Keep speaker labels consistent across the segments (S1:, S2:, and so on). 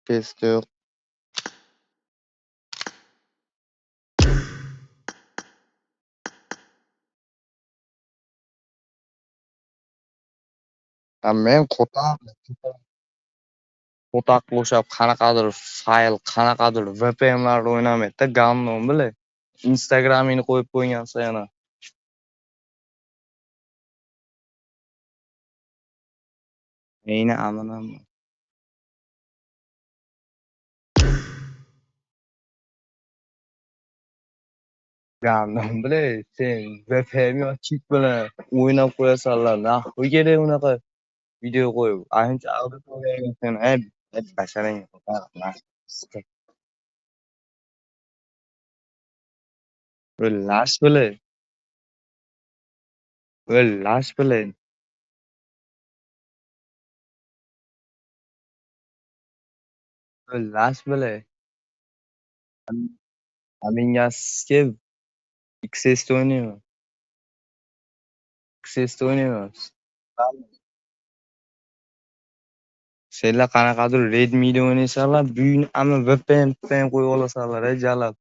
S1: Pes yo'q. Men qo'taqqa o'xshab qanaqadir fayl, qanaqadir VPN'larda o'ynamaydi-da, gandon bilay. Instagram'ini qo'yib qo'ygansa yana. Meni amanam. Gandon bilay, sen VPN yo cheat bilan o'ynab qo'yasanlar. Nahvu kerak unaqa video qo'yib. Ancha auditoriyaga sen basharang. Lash bilay. Lash bilay. Lash bilay. Menga XS'da o'ynayman. XS'da o'ynayman. Senlar qanaqadir Redmi'da o'ynaysanlar, buyini hamma VPN qo'yib olasanlar, jalab.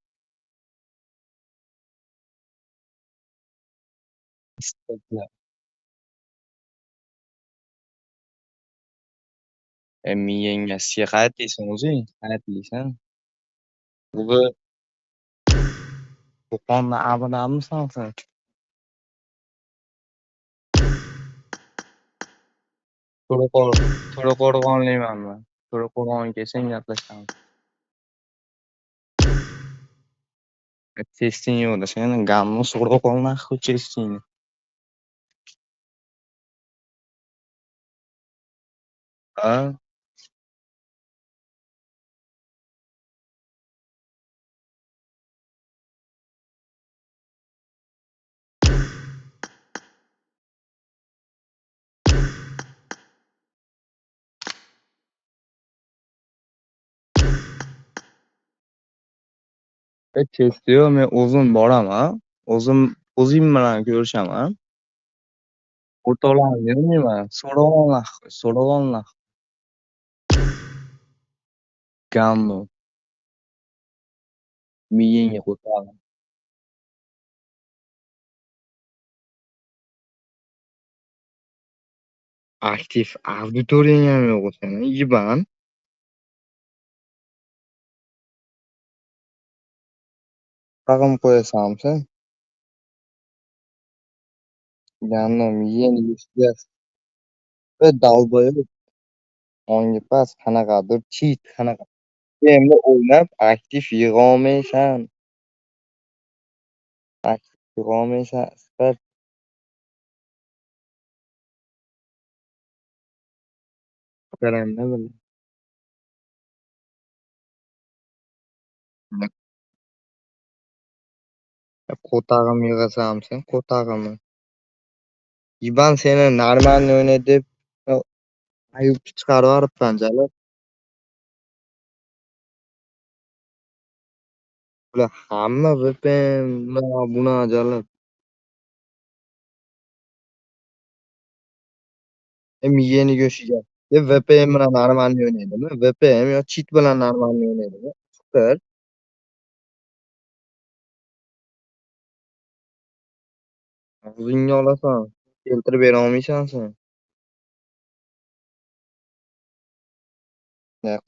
S1: Miyangga qayerda deysan o'zing? Qayerda deysan? Bugi Qo'qonni abunamisan sen? To'raqo'rg'onliman men. To'raqo'rg'onga kelsang gaplashamiz. Testing yo'qda, sen gamni so'rab qol nahvu testingni. Ha? Test yo'q, men o'zim boraman. O'zim bilan ko'rishaman. O'rtoqlarni bermayman. So'ravollar. Gamni miyangga qo'yib aktiv auditoriyang ham yo'q seni, Iban. Raqam qo'yasanmi sen? Gamni miyangga yuzlab. Dalboy ongi pas qanaqadir cheat qanaqa. Endi o'ynab aktiv yig'olmaysan. Aktiv yig'olmaysan. Sifat qaranda bil. Qo'tag'im yig'asanmi sen? Qo'tag'imni. Iban seni normalniy o'ynay deb ayub chiqarib yuboribman jalab. Bular hamma VPN buna jalab. Miyani go'shiga. VPN bilan normalniy o'ynaydimi? VPN yo cheat bilan normalniy o'ynaydimi? Super. O'zingga olasan. Keltirib bera olmaysan sen.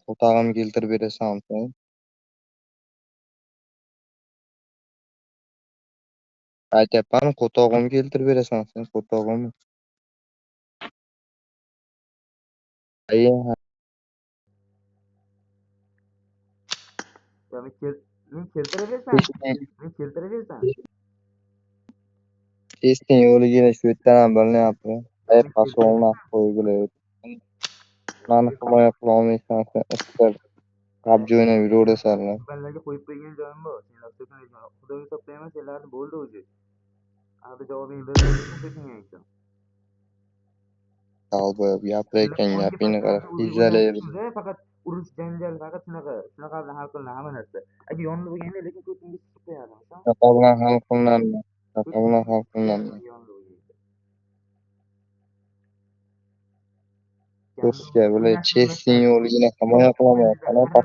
S1: Qo'tag'im keltirib berasan sen. Aytyapman, qo'tog'imni keltirib berasan sen, qo'tog'imni.
S2: Ya men keltiraversan. Men keltiraversan.
S1: Testing yo'ligini shu yerdan ham bilinyapti. Pasolni qo'yib mani himoya qila olmaysan sen, issiq. PUBG o'ynab yuraverasanlar.
S2: Banlarga qo'yib qo'ygan joyim bor. Senlar so'kinasan. Xudoga toplayman, senlarni bo'ldi o'zi. Hali javobingni berib so'kinaysan.
S1: Dalboy gapirayotgan gapingni qara. Izzalayver.
S2: Faqat urush janjal faqat shunaqa bilan hal qilinadi hamma narsa. Agar yonida bo'lganda lekin ko'zingga chiqib qo'yadi.
S1: Shunaqa bilan hal qilinadi. Shunaqa bilan hal qilinadi. Rusga, bile, Chesning yo'ligini himoya qilaman. Qanaqa